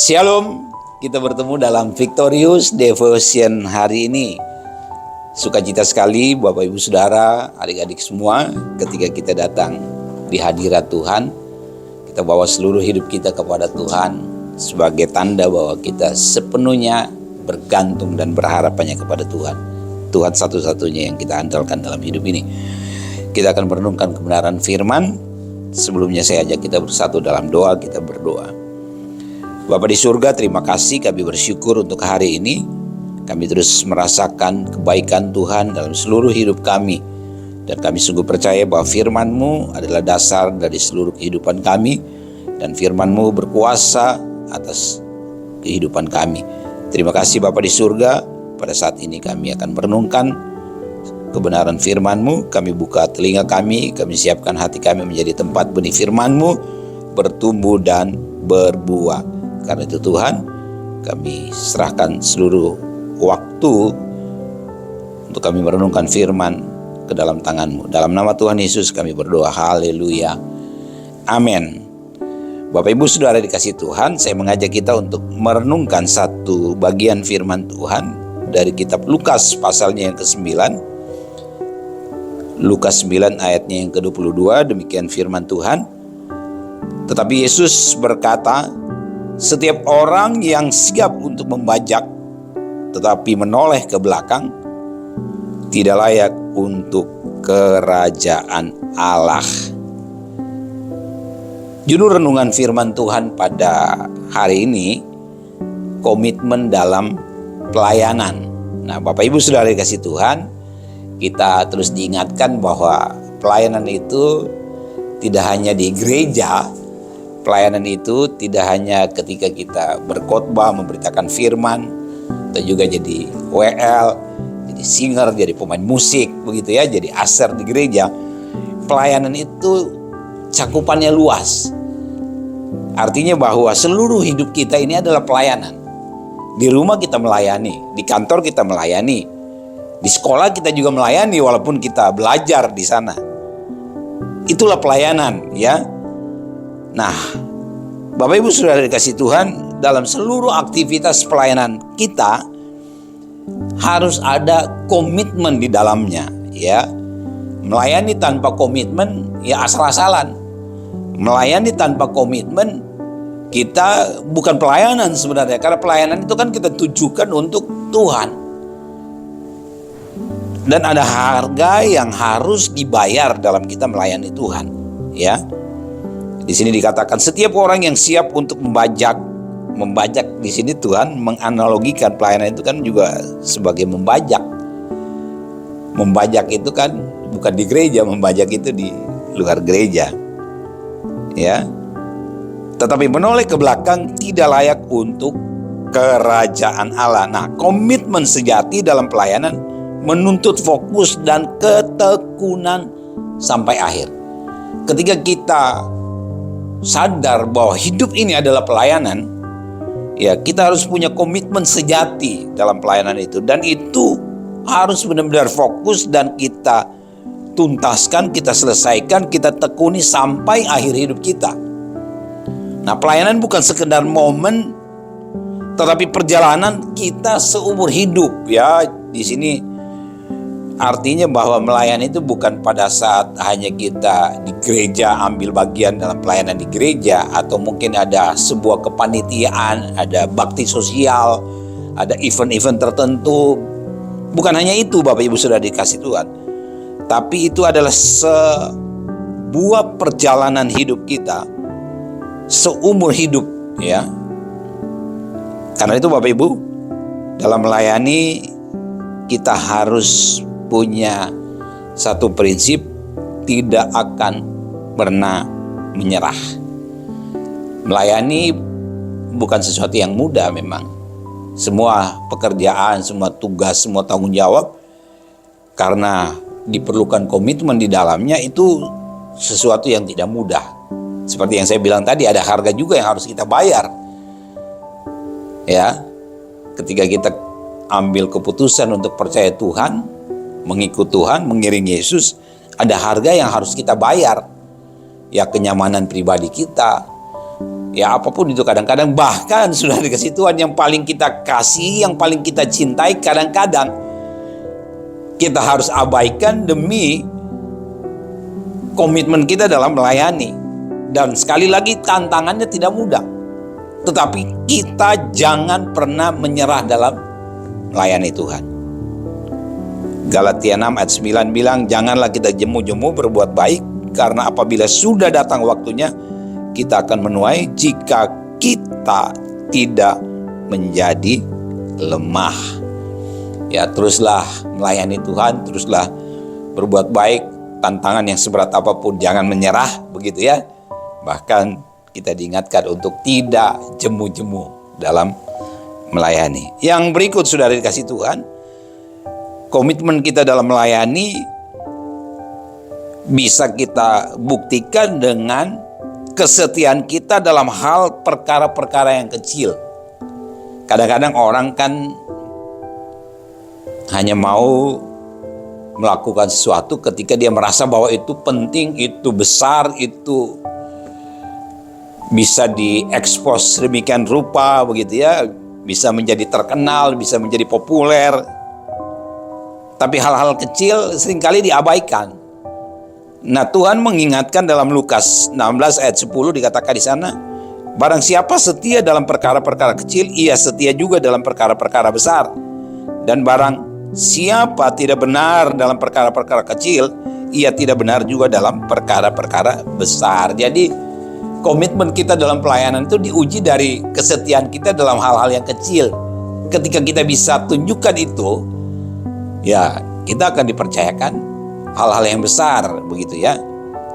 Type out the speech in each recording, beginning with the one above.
Shalom, kita bertemu dalam Victorious Devotion hari ini. Sukacita sekali Bapak Ibu Saudara, adik-adik semua ketika kita datang di hadirat Tuhan. Kita bawa seluruh hidup kita kepada Tuhan sebagai tanda bahwa kita sepenuhnya bergantung dan berharap hanya kepada Tuhan. Tuhan satu-satunya yang kita andalkan dalam hidup ini. Kita akan merenungkan kebenaran firman. Sebelumnya saya ajak kita bersatu dalam doa, kita berdoa. Bapa di surga, terima kasih, kami bersyukur untuk hari ini. Kami terus merasakan kebaikan Tuhan dalam seluruh hidup kami. Dan kami sungguh percaya bahwa firman-Mu adalah dasar dari seluruh kehidupan kami. Dan firman-Mu berkuasa atas kehidupan kami. Terima kasih Bapa di surga, pada saat ini kami akan merenungkan kebenaran firman-Mu. Kami buka telinga kami siapkan hati kami menjadi tempat benih firman-Mu bertumbuh dan berbuah. Karena itu Tuhan, kami serahkan seluruh waktu untuk kami merenungkan firman ke dalam tangan-Mu. Dalam nama Tuhan Yesus kami berdoa, haleluya, amin. Bapak Ibu Saudara dikasih Tuhan, saya mengajak kita untuk merenungkan satu bagian firman Tuhan dari kitab Lukas pasalnya yang ke-9. Lukas 9 ayatnya yang ke-22, demikian firman Tuhan. Tetapi Yesus berkata, setiap orang yang siap untuk membajak tetapi menoleh ke belakang tidak layak untuk kerajaan Allah. Judul renungan firman Tuhan pada hari ini, komitmen dalam pelayanan. Nah, Bapak Ibu Saudara dikasih Tuhan, kita terus diingatkan bahwa pelayanan itu tidak hanya di gereja. Pelayanan itu tidak hanya ketika kita berkhotbah, memberitakan firman, atau juga jadi WL, jadi singer, jadi pemain musik, begitu ya, jadi aser di gereja. Pelayanan itu cakupannya luas. Artinya bahwa seluruh hidup kita ini adalah pelayanan. Di rumah kita melayani, di kantor kita melayani, di sekolah kita juga melayani walaupun kita belajar di sana. Itulah pelayanan, ya. Nah, Bapak Ibu Saudara dikasih Tuhan, dalam seluruh aktivitas pelayanan kita harus ada komitmen di dalamnya, ya. Melayani tanpa komitmen ya asal-asalan. Melayani tanpa komitmen kita bukan pelayanan sebenarnya, karena pelayanan itu kan kita tujukan untuk Tuhan. Dan ada harga yang harus dibayar dalam kita melayani Tuhan, ya. Di sini dikatakan setiap orang yang siap untuk membajak di sini Tuhan menganalogikan pelayanan itu kan juga sebagai membajak. Membajak itu kan bukan di gereja, membajak itu di luar gereja. Ya. Tetapi menoleh ke belakang tidak layak untuk kerajaan Allah. Nah, komitmen sejati dalam pelayanan menuntut fokus dan ketekunan sampai akhir. Ketika kita sadar bahwa hidup ini adalah pelayanan, ya kita harus punya komitmen sejati dalam pelayanan itu. Dan itu harus benar-benar fokus dan kita tuntaskan, kita selesaikan, kita tekuni sampai akhir hidup kita. Nah, pelayanan bukan sekedar momen, tetapi perjalanan kita seumur hidup, ya. Di sini artinya bahwa melayani itu bukan pada saat hanya kita di gereja ambil bagian dalam pelayanan di gereja, atau mungkin ada sebuah kepanitiaan, ada bakti sosial, ada event-event tertentu. Bukan hanya itu Bapak Ibu Saudara dikasih Tuhan, tapi itu adalah sebuah perjalanan hidup kita seumur hidup, ya. Karena itu Bapak Ibu, dalam melayani kita harus punya satu prinsip, tidak akan pernah menyerah. Melayani bukan sesuatu yang mudah memang. Semua pekerjaan, semua tugas, semua tanggung jawab, karena diperlukan komitmen di dalamnya, itu sesuatu yang tidak mudah. Seperti yang saya bilang tadi, ada harga juga yang harus kita bayar. Ya, ketika kita ambil keputusan untuk percaya Tuhan, mengikut Tuhan, mengiring Yesus, ada harga yang harus kita bayar. Ya, kenyamanan pribadi kita, Ya apapun itu kadang-kadang, bahkan sudah dikasih Tuhan yang paling kita kasih, yang paling kita cintai, kadang-kadang kita harus abaikan demi komitmen kita dalam melayani. Dan sekali lagi tantangannya tidak mudah. Tetapi kita jangan pernah menyerah dalam melayani Tuhan. Galatia 6 ayat 9 bilang, janganlah kita jemu-jemu berbuat baik, karena apabila sudah datang waktunya, kita akan menuai jika kita tidak menjadi lemah. Ya, teruslah melayani Tuhan, teruslah berbuat baik, tantangan yang seberat apapun jangan menyerah, begitu ya. Bahkan kita diingatkan untuk tidak jemu-jemu dalam melayani. Yang berikut sudah dikasih Tuhan, komitmen kita dalam melayani bisa kita buktikan dengan kesetiaan kita dalam hal perkara-perkara yang kecil. Kadang-kadang orang kan hanya mau melakukan sesuatu ketika dia merasa bahwa itu penting, itu besar, itu bisa diekspos sedemikian rupa, begitu ya, bisa menjadi terkenal, bisa menjadi populer. Tapi hal-hal kecil seringkali diabaikan. Nah, Tuhan mengingatkan dalam Lukas 16 ayat 10 dikatakan di sana, barang siapa setia dalam perkara-perkara kecil, ia setia juga dalam perkara-perkara besar. Dan barang siapa tidak benar dalam perkara-perkara kecil, ia tidak benar juga dalam perkara-perkara besar. Jadi komitmen kita dalam pelayanan itu diuji dari kesetiaan kita dalam hal-hal yang kecil. Ketika kita bisa tunjukkan itu, ya kita akan dipercayakan hal-hal yang besar, begitu ya.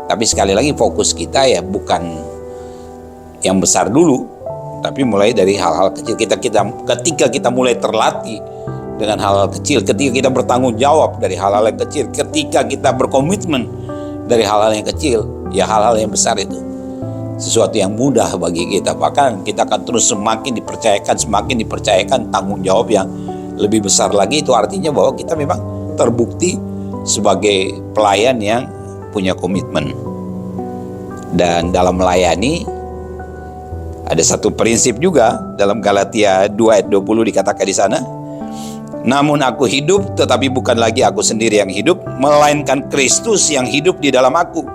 Tapi sekali lagi fokus kita ya bukan yang besar dulu, tapi mulai dari hal-hal kecil. Ketika kita mulai terlatih dengan hal-hal kecil, ketika kita bertanggung jawab dari hal-hal yang kecil, ketika kita berkomitmen dari hal-hal yang kecil, ya hal-hal yang besar itu sesuatu yang mudah bagi kita. Bahkan kita akan terus semakin dipercayakan tanggung jawab yang lebih besar lagi. Itu artinya bahwa kita memang terbukti sebagai pelayan yang punya komitmen. Dan dalam melayani ada satu prinsip juga dalam Galatia 2 ayat 20 dikatakan di sana, namun aku hidup, tetapi bukan lagi aku sendiri yang hidup, melainkan Kristus yang hidup di dalam aku.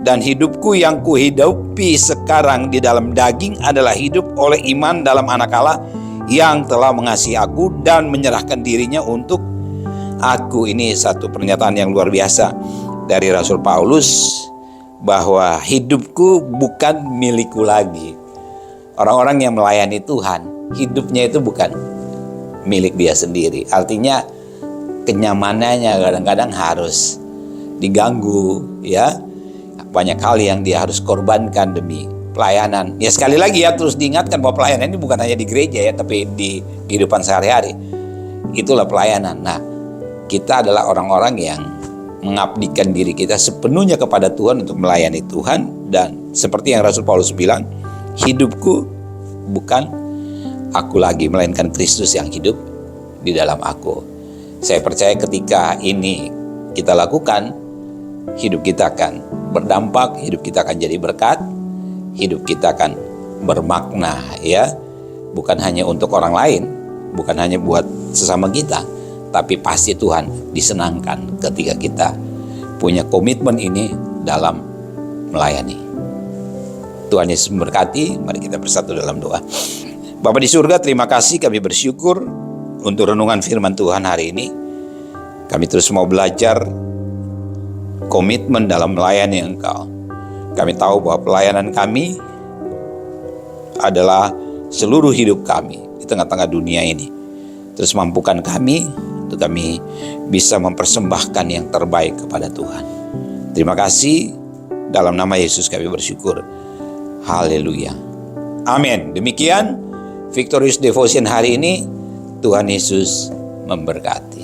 Dan hidupku yang kuhidupi sekarang di dalam daging adalah hidup oleh iman dalam Anak Allah yang telah mengasihi aku dan menyerahkan dirinya untuk aku. Ini satu pernyataan yang luar biasa dari Rasul Paulus, bahwa hidupku bukan milikku lagi. Orang-orang yang melayani Tuhan, hidupnya itu bukan milik dia sendiri. Artinya kenyamanannya kadang-kadang harus diganggu, ya. Banyak hal yang dia harus korbankan demi pelayanan. Ya sekali lagi ya, terus diingatkan bahwa pelayanan ini bukan hanya di gereja ya, tapi di kehidupan sehari-hari. Itulah pelayanan. Nah, kita adalah orang-orang yang mengabdikan diri kita sepenuhnya kepada Tuhan untuk melayani Tuhan. Dan seperti yang Rasul Paulus bilang, hidupku bukan aku lagi, melainkan Kristus yang hidup di dalam aku. Saya percaya ketika ini kita lakukan, hidup kita akan berdampak, hidup kita akan jadi berkat, hidup kita akan bermakna, ya. Bukan hanya untuk orang lain, bukan hanya buat sesama kita, tapi pasti Tuhan disenangkan ketika kita punya komitmen ini dalam melayani. Tuhan Yesus memberkati. Mari kita bersatu dalam doa. Bapa di surga, terima kasih, kami bersyukur untuk renungan firman Tuhan hari ini. Kami terus mau belajar komitmen dalam melayani Engkau. Kami tahu bahwa pelayanan kami adalah seluruh hidup kami di tengah-tengah dunia ini. Terus mampukan kami untuk kami bisa mempersembahkan yang terbaik kepada Tuhan. Terima kasih, dalam nama Yesus kami bersyukur. Haleluya. Amin. Demikian Victorious Devotion hari ini. Tuhan Yesus memberkati.